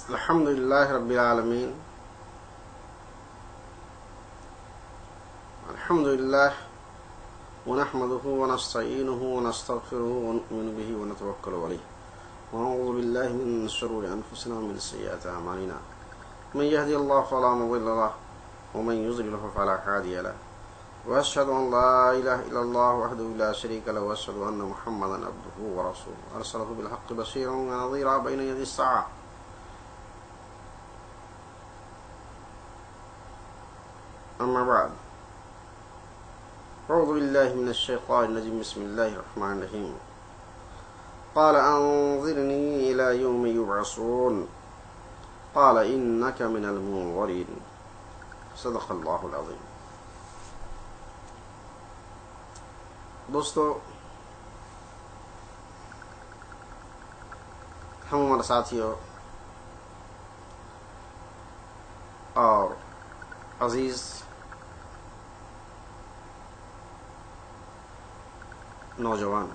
الحمدللہ رب العالمین الحمدللہ ونحمده ونستعینه ونستغفره ونؤمن به ونتوکل علیہ ونعوذ باللہ من شرور انفسنا ومن سیئات اعمالنا من يهدي الله فلا مضل له ومن يضلل فلا هادي له واشهد ان لا اله الا الله وحده لا شريك له واشهد ان محمدا عبده ورسوله ارسله بالحق بشيرا ونذيرا بين يدي الساعه. اما بعد اعوذ بالله من الشيطان الرجيم بسم الله الرحمن الرحيم قال انظرني الى يوم يبعثون قال انك من المنظرين صدق الله العظيم. دوستو، ہم ہمارے ساتھیوں اور عزیز نوجوان،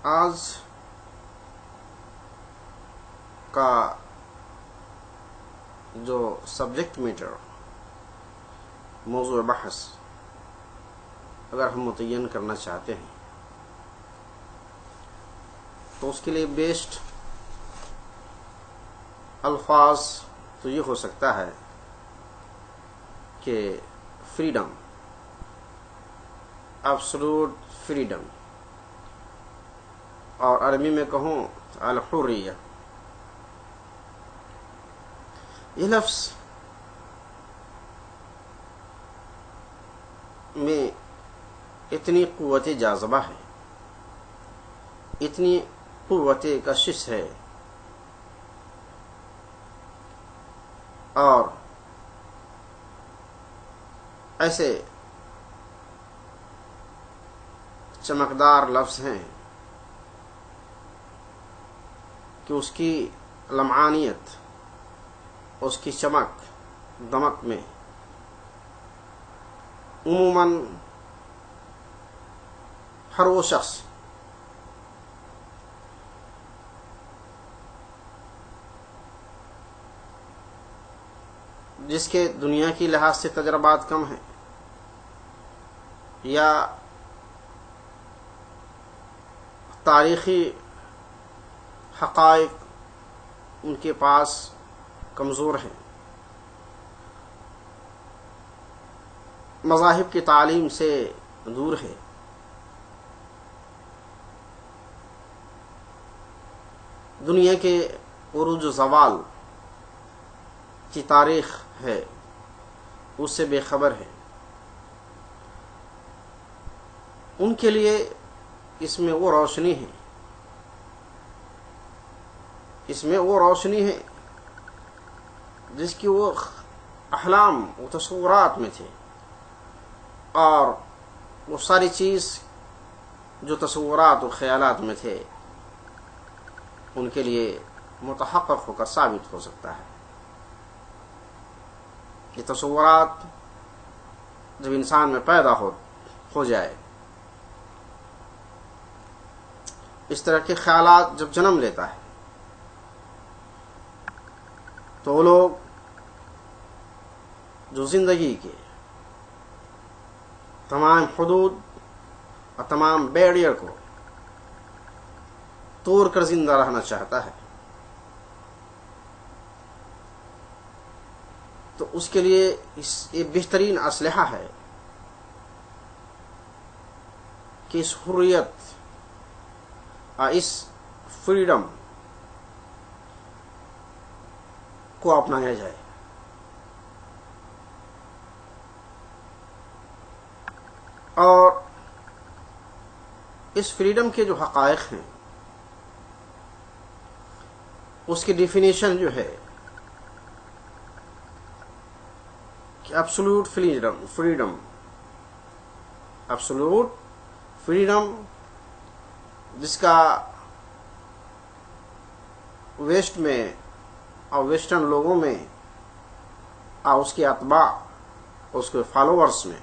آج کا جو سبجیکٹ میٹر، موضوع بحث اگر ہم متعین کرنا چاہتے ہیں تو اس کے لیے بیسٹ الفاظ تو یہ ہو سکتا ہے کہ فریڈم، ایبسولوٹ فریڈم، اور عربی میں کہوں الحریہ. یہ لفظ میں اتنی قوت جاذبہ ہے، اتنی قوت کشش ہے، اور ایسے چمکدار لفظ ہیں کہ اس کی لمعانیت، اس کی چمک دمک میں عموماً ہر وہ شخص جس کے دنیا کی لحاظ سے تجربات کم ہیں یا تاریخی حقائق ان کے پاس کمزور ہیں، مذاہب کی تعلیم سے دور ہے، دنیا کے عروج و زوال کی تاریخ ہے اس سے بے خبر ہے، ان کے لیے اس میں وہ روشنی ہے، اس میں وہ روشنی ہے جس کی وہ احلام و تصورات میں تھے، اور وہ ساری چیز جو تصورات و خیالات میں تھے ان کے لیے متحقق ہو کر ثابت ہو سکتا ہے. یہ تصورات جب انسان میں پیدا ہو جائے، اس طرح کے خیالات جب جنم لیتا ہے تو وہ لوگ جو زندگی کے تمام حدود اور تمام بیریئر کو توڑ کر زندہ رہنا چاہتا ہے، تو اس کے لیے یہ بہترین اسلحہ ہے کہ اس حریت اور اس فریڈم کو اپنایا جائے. اور اس فریڈم کے جو حقائق ہیں اس کی ڈیفینیشن جو ہے کہ ایبسولوٹ فریڈم، ایبسولوٹ فریڈم جس کا ویسٹ میں اور ویسٹرن لوگوں میں اور اس کے اتباع، اس کے فالوورز میں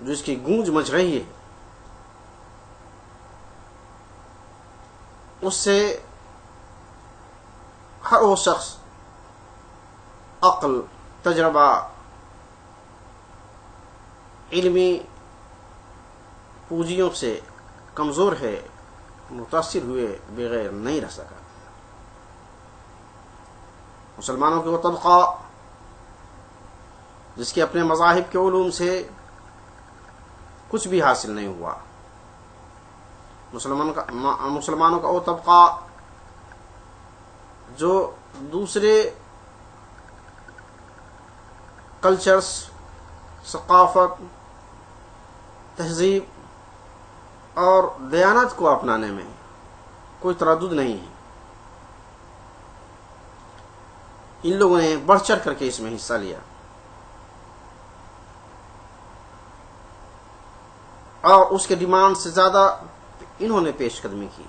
جو اس کی گونج مچ رہی ہے، اس سے ہر وہ شخص عقل، تجربہ، علمی پونجیوں سے کمزور ہے، متاثر ہوئے بغیر نہیں رہ سکا۔ مسلمانوں کے وہ طبقہ جس کے اپنے مذاہب کے علوم سے کچھ بھی حاصل نہیں ہوا، مسلمانوں کا وہ طبقہ جو دوسرے کلچرز، ثقافت، تہذیب اور دیانت کو اپنانے میں کوئی تردد نہیں ہے، ان لوگوں نے بڑھ چڑھ کر کے اس میں حصہ لیا اور اس کے ڈیمانڈ سے زیادہ انہوں نے پیش قدمی کی۔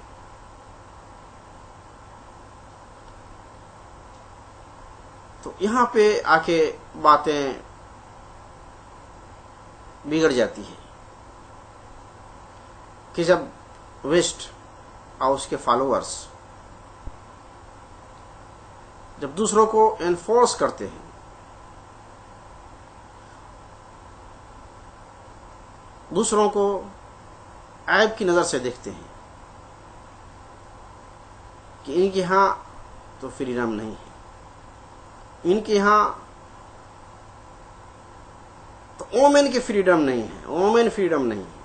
تو یہاں پہ آ کے باتیں بگڑ جاتی ہے کہ جب ویسٹ اور اس کے فالوورز جب دوسروں کو انفورس کرتے ہیں، دوسروں کو عیب کی نظر سے دیکھتے ہیں کہ ان کے ہاں تو فریڈم نہیں ہے، ان کے ہاں تو وومن کی فریڈم نہیں ہے، وومن فریڈم نہیں ہے،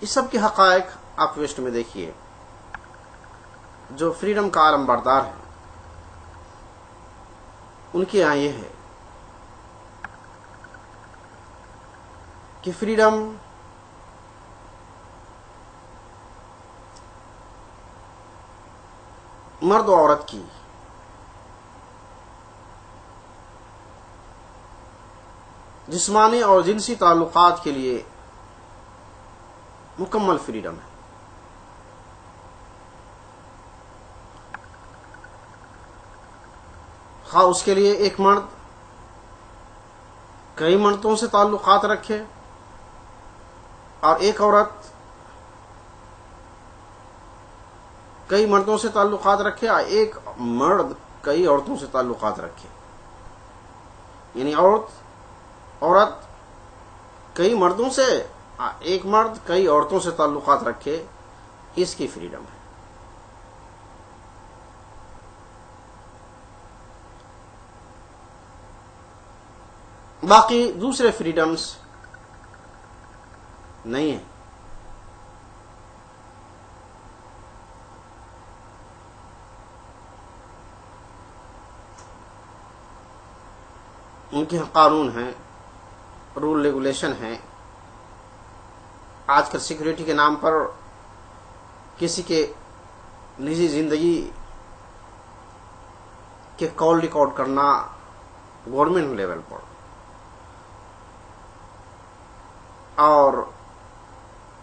اس سب کے حقائق آپ ویسٹ میں دیکھیے، جو فریڈم کا عالم بردار ہے ان کے یہاں یہ ہے کہ فریڈم مرد و عورت کی جسمانی اور جنسی تعلقات کے لیے مکمل فریڈم ہے۔ خواہ اس کے لیے ایک مرد کئی مردوں سے تعلقات رکھے اور ایک عورت کئی مردوں سے تعلقات رکھے اور ایک مرد کئی عورتوں سے تعلقات رکھے، یعنی عورت کئی مردوں سے، ایک مرد کئی عورتوں سے تعلقات رکھے، اس کی فریڈم ہے۔ باقی دوسرے فریڈمز نہیں ہیں۔ ان کے قانون ہیں، رول ریگولیشن ہیں۔ آج کل سیکورٹی کے نام پر کسی کے نجی زندگی کے کال ریکارڈ کرنا گورنمنٹ لیول پر اور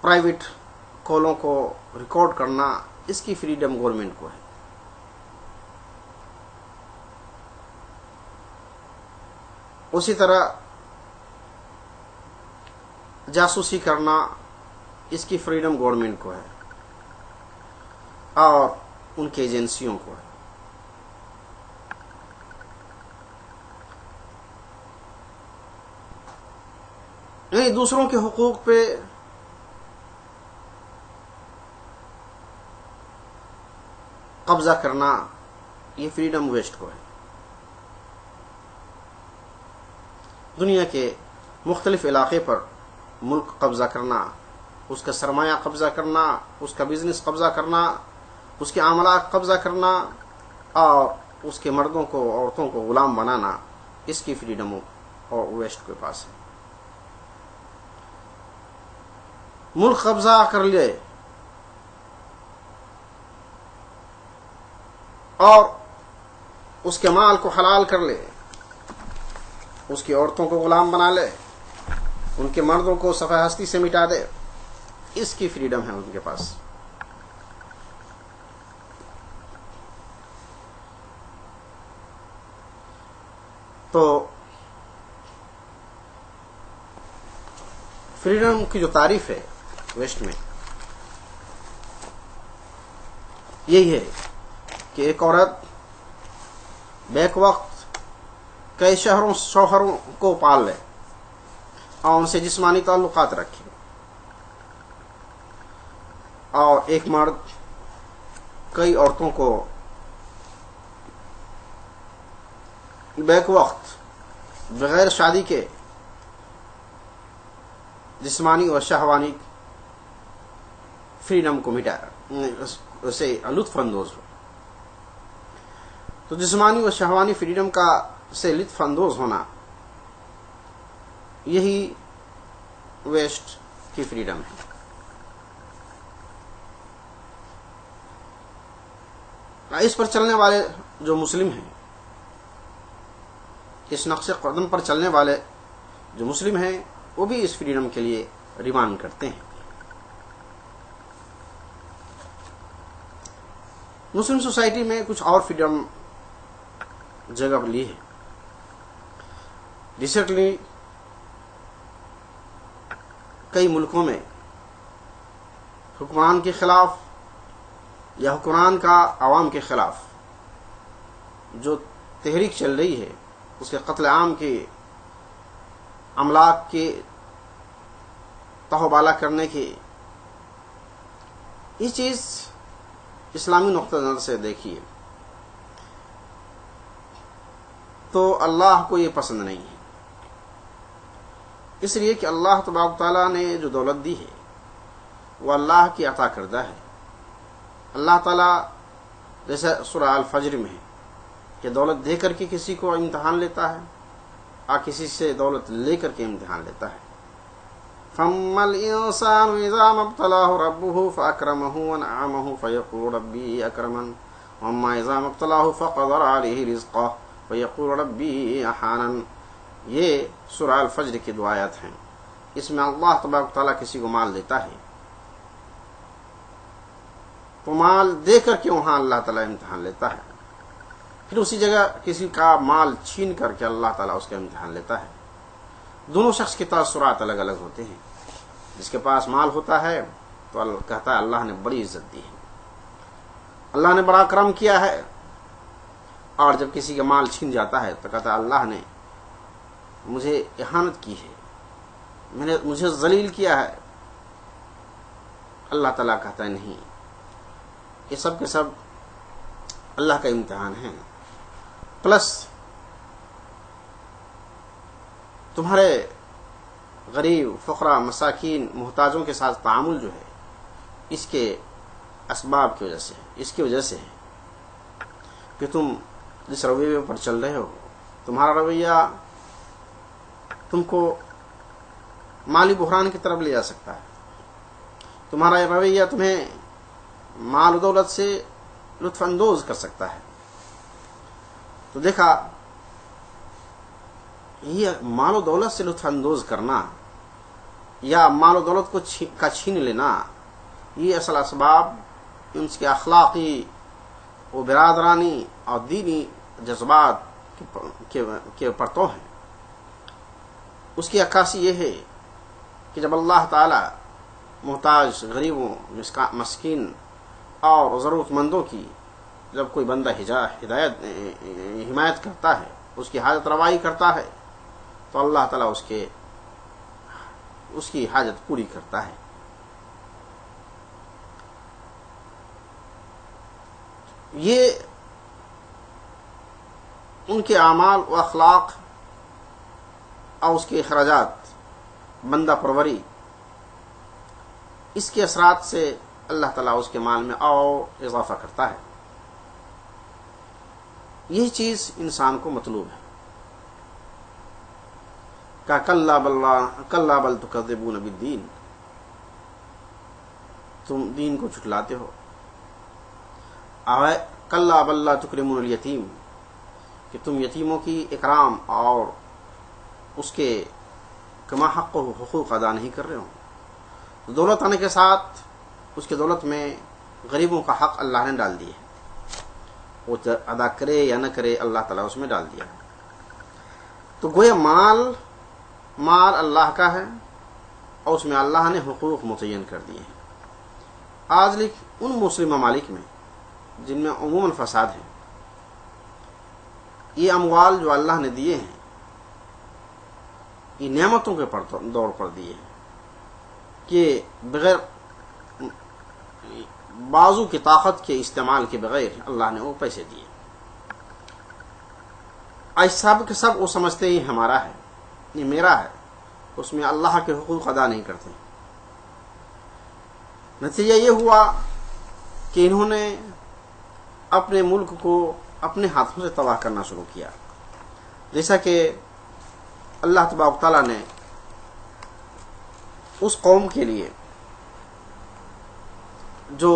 پرائیویٹ کالوں کو ریکارڈ کرنا، اس کی فریڈم گورنمنٹ کو ہے۔ اسی طرح جاسوسی کرنا، اس کی فریڈم گورنمنٹ کو ہے اور ان کی ایجنسیوں کو ہے۔ یعنی دوسروں کے حقوق پہ قبضہ کرنا، یہ فریڈم ویسٹ کو ہے۔ دنیا کے مختلف علاقے پر ملک قبضہ کرنا، اس کا سرمایہ قبضہ کرنا، اس کا بزنس قبضہ کرنا، اس کے عملات قبضہ کرنا اور اس کے مردوں کو، عورتوں کو غلام بنانا، اس کی فریڈم اور ویسٹ کے پاس ہے۔ ملک قبضہ کر لے اور اس کے مال کو حلال کر لے، اس کی عورتوں کو غلام بنا لے، ان کے مردوں کو صفحہ ہستی سے مٹا دے، اس کی فریڈم ہے ان کے پاس۔ تو فریڈم کی جو تعریف ہے ویسٹ میں یہی ہے کہ ایک عورت بیک وقت کئی شوہروں کو پال لے اور ان سے جسمانی تعلقات رکھے، اور ایک مرد کئی عورتوں کو بیک وقت بغیر شادی کے جسمانی اور شہوانی فریڈم کو مٹا اسے لطف اندوز ہو۔ تو جسمانی اور شہوانی فریڈم کا سے لطف اندوز ہونا یہی ویسٹ کی فریڈم ہے۔ اس پر چلنے والے جو مسلم ہیں، اس نقش قدم پر چلنے والے جو مسلم ہیں، وہ بھی اس فریڈم کے لیے ڈیمانڈ کرتے ہیں۔ مسلم سوسائٹی میں کچھ اور فریڈم جگہ لی ہے۔ ریسنٹلی کئی ملکوں میں حکمران کے خلاف یا حکمران کا عوام کے خلاف جو تحریک چل رہی ہے، اس کے قتل عام کے املاک کے تہوبالا کرنے کی، یہ چیز اسلامی نقطہ نظر سے دیکھیے تو اللہ کو یہ پسند نہیں ہے، اس لیے کہ اللہ تبارک تعالیٰ نے جو دولت دی ہے وہ اللہ کی عطا کردہ ہے۔ اللہ تعالیٰ جیسے سورہ الفجر میں ہے کہ دولت دے کر کے کسی کو امتحان لیتا ہے اور کسی سے دولت لے کر کے امتحان لیتا ہے۔ فَأَمَّا الْإِنسَانُ إِذَا مَا ابْتَلَاهُ رَبُّهُ فَأَكْرَمَهُ وَنَعَمَهُ فَيَقُولُ رَبِّي أَكْرَمَنِ وَأَمَّا إِذَا مَا ابْتَلَاهُ فَقَدَرَ عَلَيْهِ رِزْقَهُ فَيَقُولُ رَبِّي أَهَانَنِ۔ یہ سورہ الفجر کی دو آیات ہیں، اس میں اللہ تبارک تعالیٰ کسی کو مال دیتا ہے تو مال دے کر کے وہاں اللہ تعالیٰ امتحان لیتا ہے، پھر اسی جگہ کسی کا مال چھین کر کے اللہ تعالیٰ اس کا امتحان لیتا ہے۔ دونوں شخص کے تاثرات الگ الگ ہوتے ہیں۔ جس کے پاس مال ہوتا ہے تو اللہ کہتا ہے اللہ نے بڑی عزت دی ہے، اللہ نے بڑا کرم کیا ہے، اور جب کسی کا مال چھین جاتا ہے تو کہتا ہے اللہ نے مجھے اہانت کی ہے، مجھے ذلیل کیا ہے۔ اللہ تعالیٰ کہتا ہے نہیں، یہ سب کے سب اللہ کا امتحان ہے، پلس تمہارے غریب فقراء مساکین محتاجوں کے ساتھ تعامل جو ہے اس کے اسباب کی وجہ سے، اس کی وجہ سے ہے کہ تم جس رویے پر چل رہے ہو، تمہارا رویہ تم کو مالی بحران کی طرف لے جا سکتا ہے، تمہارا رویہ تمہیں مال و دولت سے لطف اندوز کر سکتا ہے۔ تو دیکھا، یہ مال و دولت سے لطف اندوز کرنا یا مال و دولت کو چھین لینا، یہ اصل اسباب ان کے اخلاقی و برادرانی اور دینی جذبات کے پرتو ہیں۔ اس کی عکاسی یہ ہے کہ جب اللہ تعالی محتاج غریبوں مسکین اور ضرورت مندوں کی جب کوئی بندہ حمایت کرتا ہے، اس کی حاجت روائی کرتا ہے، تو اللہ تعالیٰ اس کی حاجت پوری کرتا ہے۔ یہ ان کے اعمال و اخلاق اور اس کے اخراجات، بندہ پروری، اس کے اثرات سے اللہ تعالیٰ اس کے مال میں اور اضافہ کرتا ہے۔ یہی چیز انسان کو مطلوب ہے۔ کہ کلا بل تکذبون بالدین، تم دین کو جھٹلاتے ہو۔ کلا بل لا تکرمون الیتیم، کہ تم یتیموں کی اکرام اور اس کے کما حق و حقوق ادا نہیں کر رہے ہو۔ دولت آنے کے ساتھ اس کی دولت میں غریبوں کا حق اللہ نے ڈال دیا ہے، وہ ادا کرے یا نہ کرے اللہ تعالیٰ اس میں ڈال دیا ہے۔ تو گویا مال اللہ کا ہے، اور اس میں اللہ نے حقوق متعین کر دیے ہیں۔ آج ان مسلم ممالک میں جن میں عموماً فساد ہے، یہ اموال جو اللہ نے دیے ہیں یہ نعمتوں کے دور پر دیے ہیں کہ بغیر بازو کی طاقت کے استعمال کے بغیر اللہ نے وہ پیسے دیے۔ آج سب کے سب وہ سمجھتے ہیں یہ ہمارا ہے، یہ میرا ہے، اس میں اللہ کے حقوق ادا نہیں کرتے۔ نتیجہ یہ ہوا کہ انہوں نے اپنے ملک کو اپنے ہاتھوں سے تباہ کرنا شروع کیا، جیسا کہ اللہ تبارک تعالیٰ نے اس قوم کے لیے جو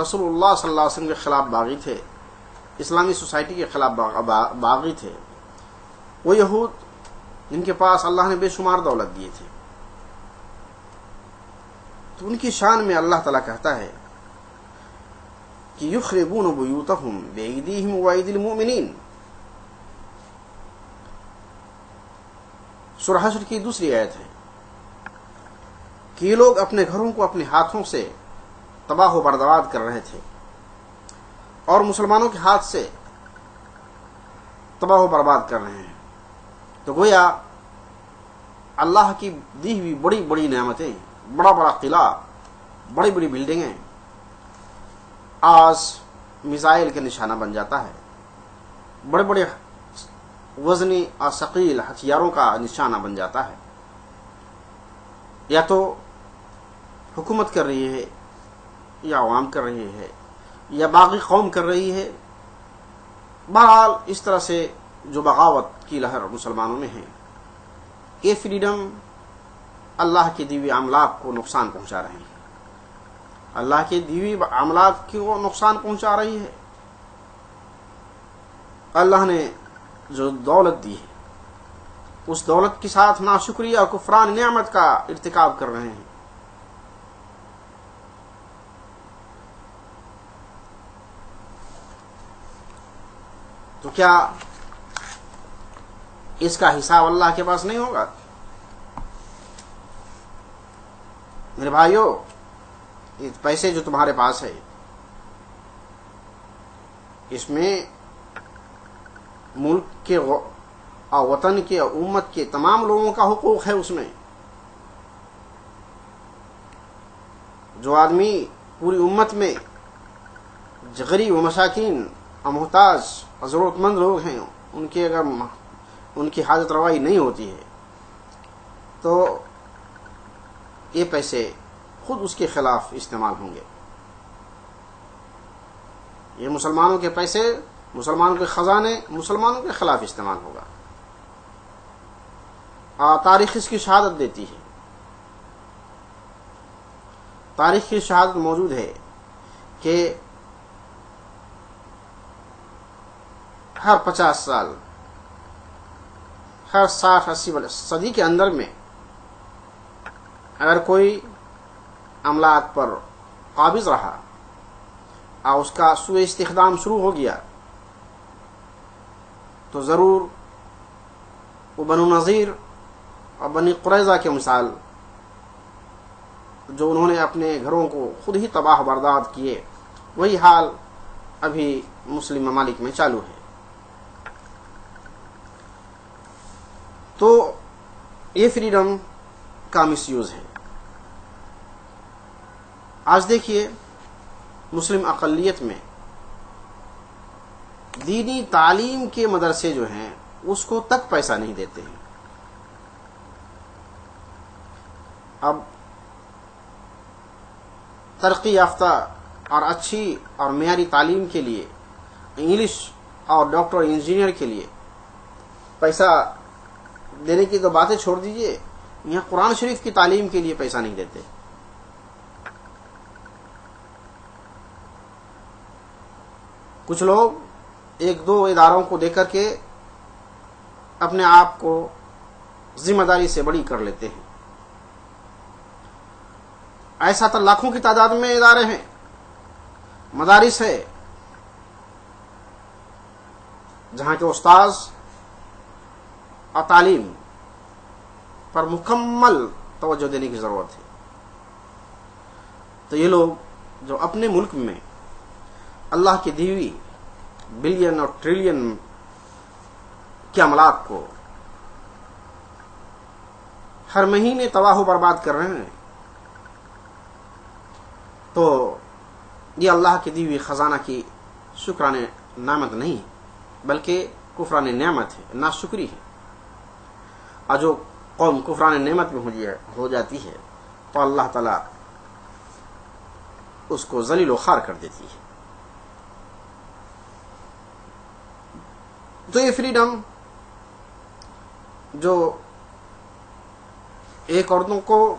رسول اللہ صلی اللہ علیہ وسلم کے خلاف باغی تھے، اسلامی سوسائٹی کے خلاف باغی تھے، وہ یہود جن کے پاس اللہ نے بے شمار دولت دیے تھے، تو ان کی شان میں اللہ تعالیٰ کہتا ہے کہ یخربون بیوتہم بایدیہم وایدی المؤمنین۔ سورہ حشر کی دوسری آیت ہے کہ یہ لوگ اپنے گھروں کو اپنے ہاتھوں سے تباہ و برباد کر رہے تھے اور مسلمانوں کے ہاتھ سے تباہ و برباد کر رہے ہیں۔ تو گویا اللہ کی دی ہوئی بڑی بڑی نعمتیں، بڑا بڑا قلعہ، بڑی بڑی بلڈنگیں آج میزائل کے نشانہ بن جاتا ہے، بڑے بڑے وزنی اور ثقیل ہتھیاروں کا نشانہ بن جاتا ہے۔ یا تو حکومت کر رہی ہے، یا عوام کر رہی ہے، یا باقی قوم کر رہی ہے۔ بہرحال اس طرح سے جو بغاوت کی لہر مسلمانوں میں ہے، یہ فریڈم اللہ کے دیوی املاک کو نقصان پہنچا رہے ہیں، اللہ کے دیوی املاک کو نقصان پہنچا رہی ہے۔ اللہ نے جو دولت دی ہے اس دولت کے ساتھ ناشکری اور کفران نعمت کا ارتکاب کر رہے ہیں۔ تو کیا اس کا حساب اللہ کے پاس نہیں ہوگا؟ میرے بھائیو، یہ پیسے جو تمہارے پاس ہے اس میں ملک کے اور وطن کے اور امت کے تمام لوگوں کا حقوق ہے۔ اس میں جو آدمی پوری امت میں غریب و مساکین اور محتاج اور ضرورت مند لوگ ہیں، ان کی اگر ان کی حاجت روائی نہیں ہوتی ہے تو یہ پیسے خود اس کے خلاف استعمال ہوں گے۔ یہ مسلمانوں کے پیسے، مسلمانوں کے خزانے مسلمانوں کے خلاف استعمال ہوگا۔ تاریخ اس کی شہادت دیتی ہے، تاریخ کی شہادت موجود ہے کہ ہر 50 سال، ہر 60-80 صدی کے اندر میں اگر کوئی املاک پر قابض رہا اور اس کا سوء استخدام شروع ہو گیا تو ضرور وہ بنو نذیر اور بنی قریظہ کے مثال جو انہوں نے اپنے گھروں کو خود ہی تباہ برباد کیے، وہی حال ابھی مسلم ممالک میں چالو ہے۔ تو یہ فریڈم کا مس یوز ہے۔ آج دیکھیے مسلم اقلیت میں دینی تعلیم کے مدرسے جو ہیں اس کو تک پیسہ نہیں دیتے ہیں۔ اب ترقی یافتہ اور اچھی اور معیاری تعلیم کے لیے، انگلش اور ڈاکٹر انجینئر کے لیے پیسہ دینے کی تو باتیں چھوڑ دیجئے، یہاں قرآن شریف کی تعلیم کے لیے پیسہ نہیں دیتے۔ کچھ لوگ ایک دو اداروں کو دے کر کے اپنے آپ کو ذمہ داری سے بڑی کر لیتے ہیں۔ ایسا تو لاکھوں کی تعداد میں ادارے ہیں، مدارس ہے، جہاں کے استاذ اور تعلیم پر مکمل توجہ دینے کی ضرورت ہے۔ تو یہ لوگ جو اپنے ملک میں اللہ کی دی ہوئی بلین اور ٹریلین کے املاک کو ہر مہینے تباہ و برباد کر رہے ہیں، تو یہ اللہ کی دی ہوئی خزانہ کی شکرانے نعمت نہیں ہے، بلکہ کفران نعمت ہے، ناشکری ہے۔ اور جو قوم کفران نعمت میں ہو جاتی ہے تو اللہ تعالی اس کو ذلیل و خوار کر دیتی ہے۔ تو یہ فریڈم جو ایک عورتوں کو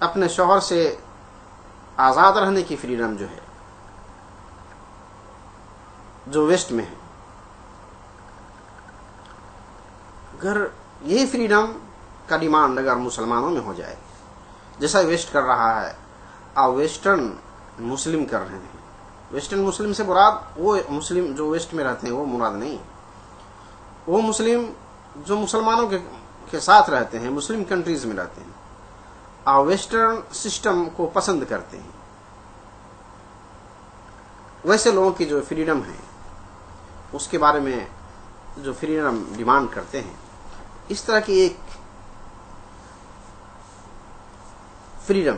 اپنے شوہر سے آزاد رہنے کی فریڈم جو ہے، جو ویسٹ میں ہے، اگر یہ فریڈم کا ڈیمانڈ اگر مسلمانوں میں ہو جائے جیسا ویسٹ کر رہا ہے اور ویسٹرن مسلم کر رہے ہیں، ویسٹرن مسلم سے مراد وہ مسلم جو ویسٹ میں رہتے ہیں وہ مراد نہیں، وہ مسلم جو مسلمانوں کے ساتھ رہتے ہیں، مسلم کنٹریز میں رہتے ہیں اور ویسٹرن سسٹم کو پسند کرتے ہیں، ویسے لوگوں کی جو فریڈم ہے اس کے بارے میں جو فریڈم ڈیمانڈ کرتے ہیں، اس طرح کی ایک فریڈم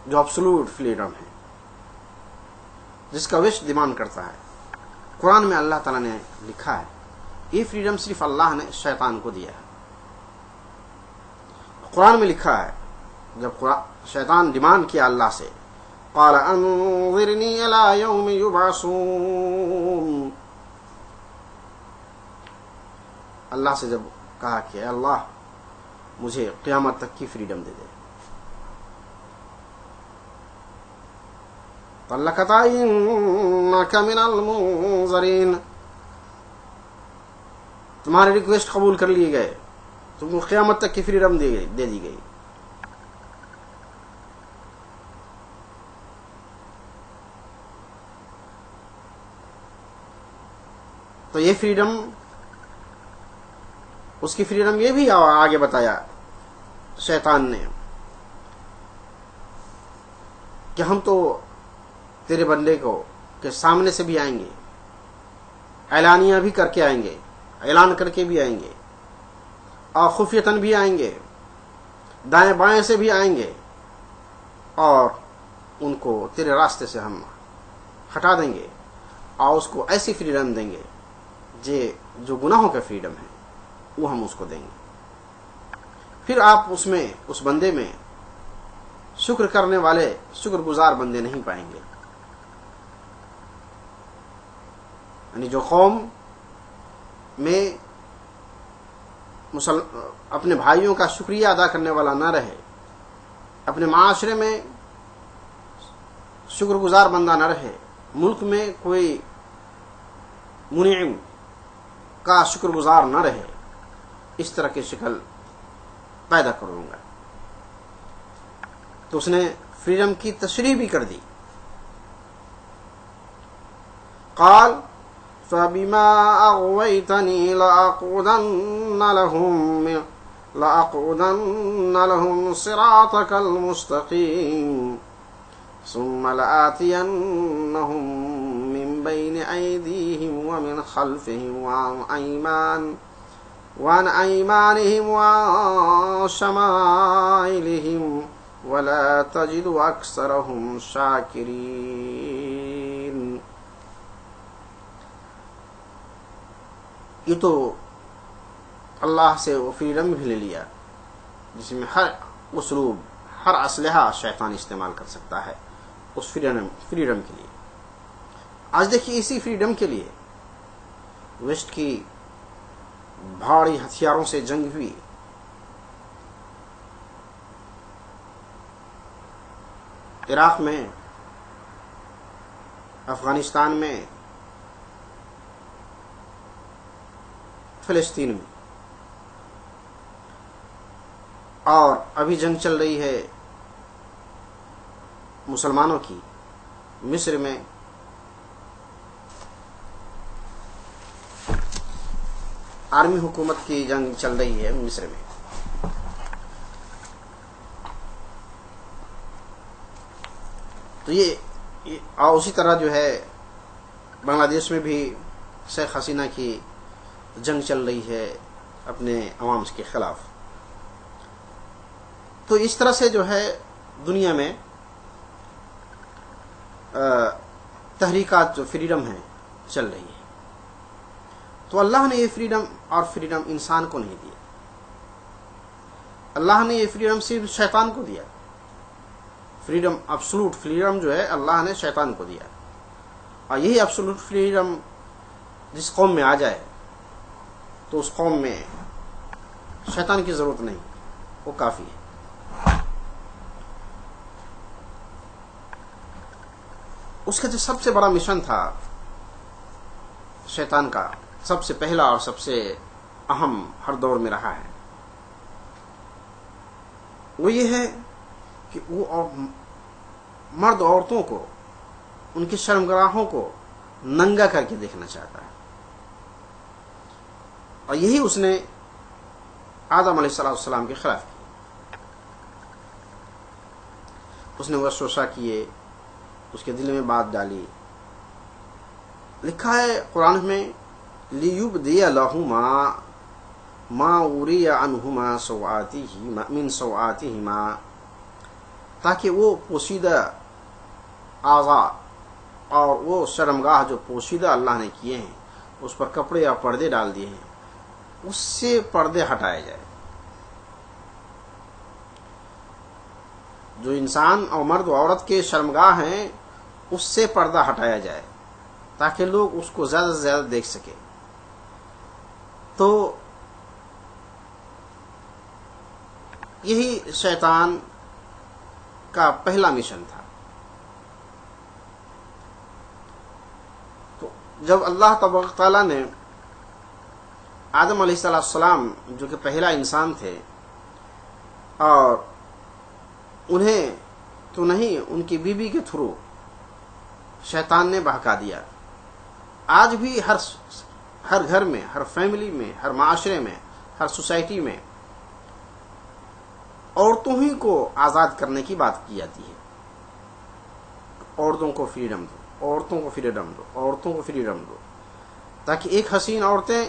جو ابسولوٹ فریڈم ہے جس کا ویسٹ ڈیمانڈ کرتا ہے، قرآن میں اللہ تعالیٰ نے لکھا ہے یہ فریڈم صرف اللہ نے شیطان کو دیا ہے۔ قرآن میں لکھا ہے جب شیطان ڈیمانڈ کیا اللہ سے، قال انظرنی الی یوم یبعثون، اللہ سے جب کہا کہ اے اللہ مجھے قیامت تک کی فریڈم دے دے، تو اللہ کہتا انک من المنظرین، تمہارے ریکویسٹ قبول کر لیے گئے، تم کو قیامت تک کی فریڈم دے دی گئی۔ تو یہ فریڈم، اس کی فریڈم یہ بھی آگے بتایا شیطان نے کہ ہم تو تیرے بندے کو کے سامنے سے بھی آئیں گے، اعلانیہ بھی کر کے آئیں گے، اعلان کر کے بھی آئیں گے، اور خفیتاً بھی آئیں گے، دائیں بائیں سے بھی آئیں گے، اور ان کو تیرے راستے سے ہم ہٹا دیں گے اور اس کو ایسی فریڈم دیں گے جو گناہوں کا فریڈم ہے وہ ہم اس کو دیں گے۔ پھر آپ اس بندے میں شکر کرنے والے، شکر گزار بندے نہیں پائیں گے۔ یعنی جو قوم میں اپنے بھائیوں کا شکریہ ادا کرنے والا نہ رہے، اپنے معاشرے میں شکر گزار بندہ نہ رہے، ملک میں کوئی منعم کا شکر گزار نہ رہے، اس طرح کی شکل پیدا کروں گا۔ تو اس نے فریڈم کی تشریح بھی کر دی، قال فبما اغويتني لأقعدن لهم صراطك المستقيم ثم لآتينهم من بين أيديهم ومن خلفهم وعن أيمانهم وعن شمائلهم ولا تجد أكثرهم شاكرين۔ یہ تو اللہ سے وہ فریڈم بھی لے لیا جس میں ہر اسلوب، ہر اسلحہ شیطان استعمال کر سکتا ہے اس فریڈم کے لیے۔ آج دیکھیے اسی فریڈم کے لیے ویسٹ کی بھاری ہتھیاروں سے جنگ ہوئی، عراق میں، افغانستان میں، فلسطین میں، اور ابھی جنگ چل رہی ہے مسلمانوں کی مصر میں، آرمی حکومت کی جنگ چل رہی ہے مصر میں۔ تو اور اسی طرح جو ہے بنگلہ دیش میں بھی شیخ حسینہ کی جنگ چل رہی ہے اپنے عوام کے خلاف. تو اس طرح سے جو ہے دنیا میں تحریکات جو فریڈم ہے چل رہی ہے. تو اللہ نے یہ فریڈم انسان کو نہیں دیا. اللہ نے یہ فریڈم صرف شیطان کو دیا. فریڈم ابسولوٹ فریڈم جو ہے اللہ نے شیطان کو دیا. اور یہی ابسولوٹ فریڈم جس قوم میں آ جائے تو اس قوم میں شیطان کی ضرورت نہیں، وہ کافی ہے. اس کا جو سب سے بڑا مشن تھا شیطان کا، سب سے پہلا اور سب سے اہم ہر دور میں رہا ہے، وہ یہ ہے کہ وہ مرد عورتوں کو، ان کی شرمگاہوں کو ننگا کر کے دیکھنا چاہتا ہے. اور یہی اس نے آدم علیہ السلام کے خلاف کیا. اس نے وسوسہ کیے، اس کے دل میں بات ڈالی. لکھا ہے قرآن میں لِيُبْدِيَ لَهُمَا مَا أُرِيَ عَنْهُمَا سَوْآتِهِمَا مِنْ سَوْآتِهِمَا، تاکہ وہ پوشیدہ اعضاء اور وہ شرمگاہ جو پوشیدہ اللہ نے کیے ہیں اس پر کپڑے یا پردے ڈال دیے ہیں، اس سے پردے ہٹائے جائے. جو انسان اور مرد و عورت کے شرمگاہ ہیں اس سے پردہ ہٹایا جائے تاکہ لوگ اس کو زیادہ سے زیادہ دیکھ سکے. تو یہی شیطان کا پہلا مشن تھا. تو جب اللہ تبارک تعالیٰ نے آدم علیہ السلام جو کہ پہلا انسان تھے، اور انہیں تو نہیں ان کی بیوی کے تھرو شیطان نے بہکا دیا. آج بھی ہر گھر میں، ہر فیملی میں، ہر معاشرے میں، ہر سوسائٹی میں عورتوں ہی کو آزاد کرنے کی بات کی جاتی ہے. عورتوں کو فریڈم دو، عورتوں کو فریڈم دو، عورتوں کو فریڈم دو، تاکہ ایک حسین عورتیں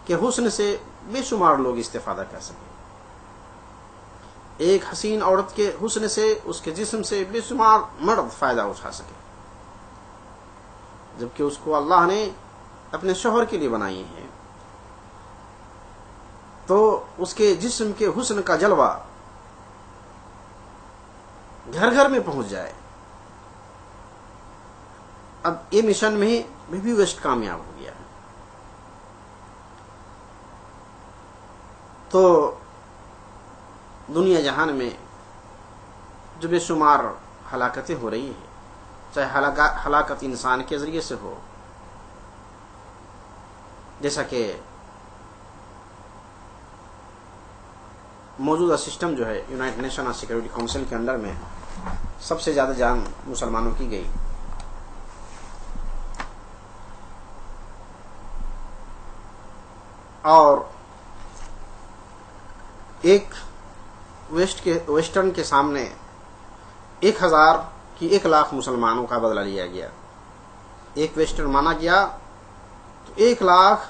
کے حسن سے بے شمار لوگ استفادہ کر سکیں. ایک حسین عورت کے حسن سے، اس کے جسم سے بے شمار مرد فائدہ اٹھا سکے، جبکہ اس کو اللہ نے اپنے شوہر کے لیے بنائی ہے. تو اس کے جسم کے حسن کا جلوہ گھر گھر میں پہنچ جائے. اب یہ مشن میں بھی ویسٹ کامیاب ہو گیا. تو دنیا جہان میں جو بے شمار ہلاکتیں ہو رہی ہیں، چاہے ہلاکت انسان کے ذریعے سے ہو، جیسا کہ موجودہ سسٹم جو ہے یونائٹڈ نیشن سیکورٹی کونسل کے انڈر میں سب سے زیادہ جان مسلمانوں کی گئی. اور ایک ویسٹرن کے سامنے 1000 کی 1 لاکھ مسلمانوں کا بدلہ لیا گیا. ایک ویسٹرن مانا گیا تو 1 لاکھ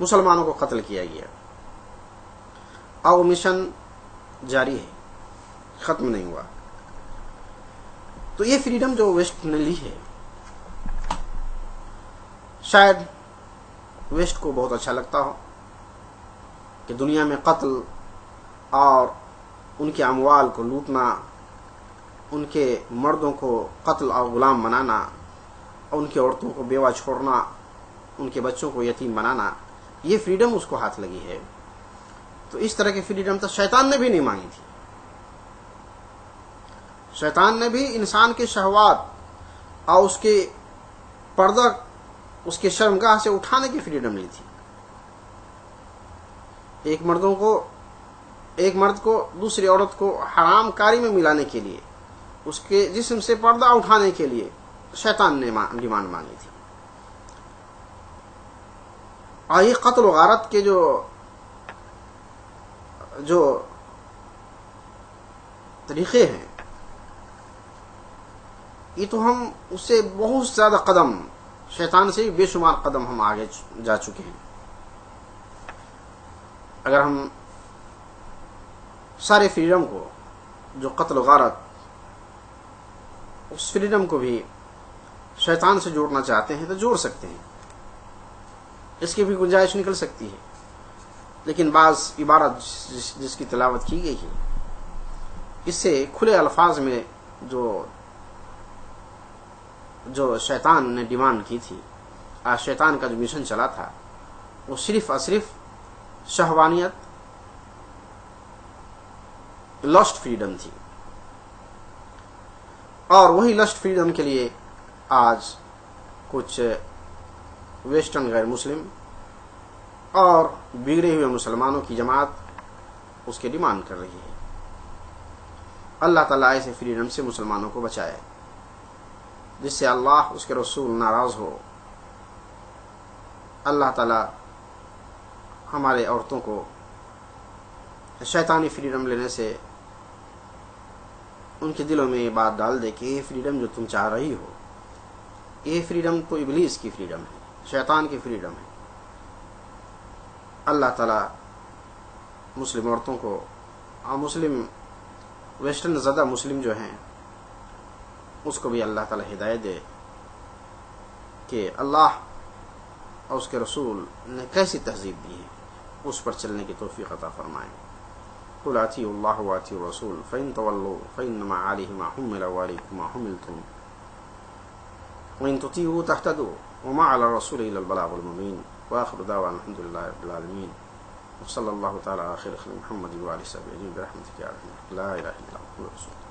مسلمانوں کو قتل کیا گیا. اور وہ مشن جاری ہے، ختم نہیں ہوا. تو یہ فریڈم جو ویسٹ نے لی ہے، شاید ویسٹ کو بہت اچھا لگتا ہو کہ دنیا میں قتل اور ان کے اموال کو لوٹنا، ان کے مردوں کو قتل اور غلام بنانا، اور ان کی عورتوں کو بیوہ چھوڑنا، ان کے بچوں کو یتیم بنانا، یہ فریڈم اس کو ہاتھ لگی ہے. تو اس طرح کی فریڈم تو شیطان نے بھی نہیں مانگی تھی. شیطان نے بھی انسان کے شہوات اور اس کے پردہ، اس کے شرمگاہ سے اٹھانے کی فریڈم نہیں تھی. ایک مرد کو دوسری عورت کو حرام کاری میں ملانے کے لیے، اس کے جسم سے پردہ اٹھانے کے لیے شیطان نے ڈیمانڈ مانگی تھی. اور یہ قتل و غارت کے جو طریقے ہیں یہ تو ہم اس سے بہت زیادہ قدم، شیطان سے بے شمار قدم ہم آگے جا چکے ہیں. اگر ہم سارے فریڈم کو، جو قتل و غارت، اس فریڈم کو بھی شیطان سے جوڑنا چاہتے ہیں تو جوڑ سکتے ہیں، اس کی بھی گنجائش نکل سکتی ہے. لیکن بعض عبارت جس کی تلاوت کی گئی ہے، اس سے کھلے الفاظ میں جو شیطان نے ڈیمانڈ کی تھی، شیطان کا جو مشن چلا تھا، وہ صرف اور صرف شہوانیت، لسٹ فریڈم تھی. اور وہی لسٹ فریڈم کے لیے آج کچھ ویسٹرن غیر مسلم اور بگڑے ہوئے مسلمانوں کی جماعت اس کے ڈیمانڈ کر رہی ہے. اللہ تعالیٰ ایسے فریڈم سے مسلمانوں کو بچائے جس سے اللہ، اس کے رسول ناراض ہو. اللہ تعالیٰ ہمارے عورتوں کو شیطانی فریڈم لینے سے ان کے دلوں میں یہ بات ڈال دے کہ یہ فریڈم جو تم چاہ رہی ہو، یہ فریڈم تو ابلیس کی فریڈم ہے، شیطان کی فریڈم ہے. اللہ تعالیٰ مسلم عورتوں کو، اور مسلم ویسٹرن زدہ مسلم جو ہیں، اس کو بھی اللہ تعالیٰ ہدایت دے کہ اللہ اور اس کے رسول نے کیسی تہذیب دی ہے، اس پر چلنے کی توفیق عطا فرمائے. قل اطیعوا اللہ واطیعوا الرسول فإن تولوا فإنما علیہ ما حمل وعلیکم ما حملتم وإن تطیعوا تهتدوا وما علی الرسول الا البلاغ المبین. وآخر دعوانا الحمد للہ رب العالمین. وصلی اللہ تعالی علی خیر خلق محمد وعلی صحبہ اجمعین برحمتک یا ارحم الراحمین. لا الہ الا انت.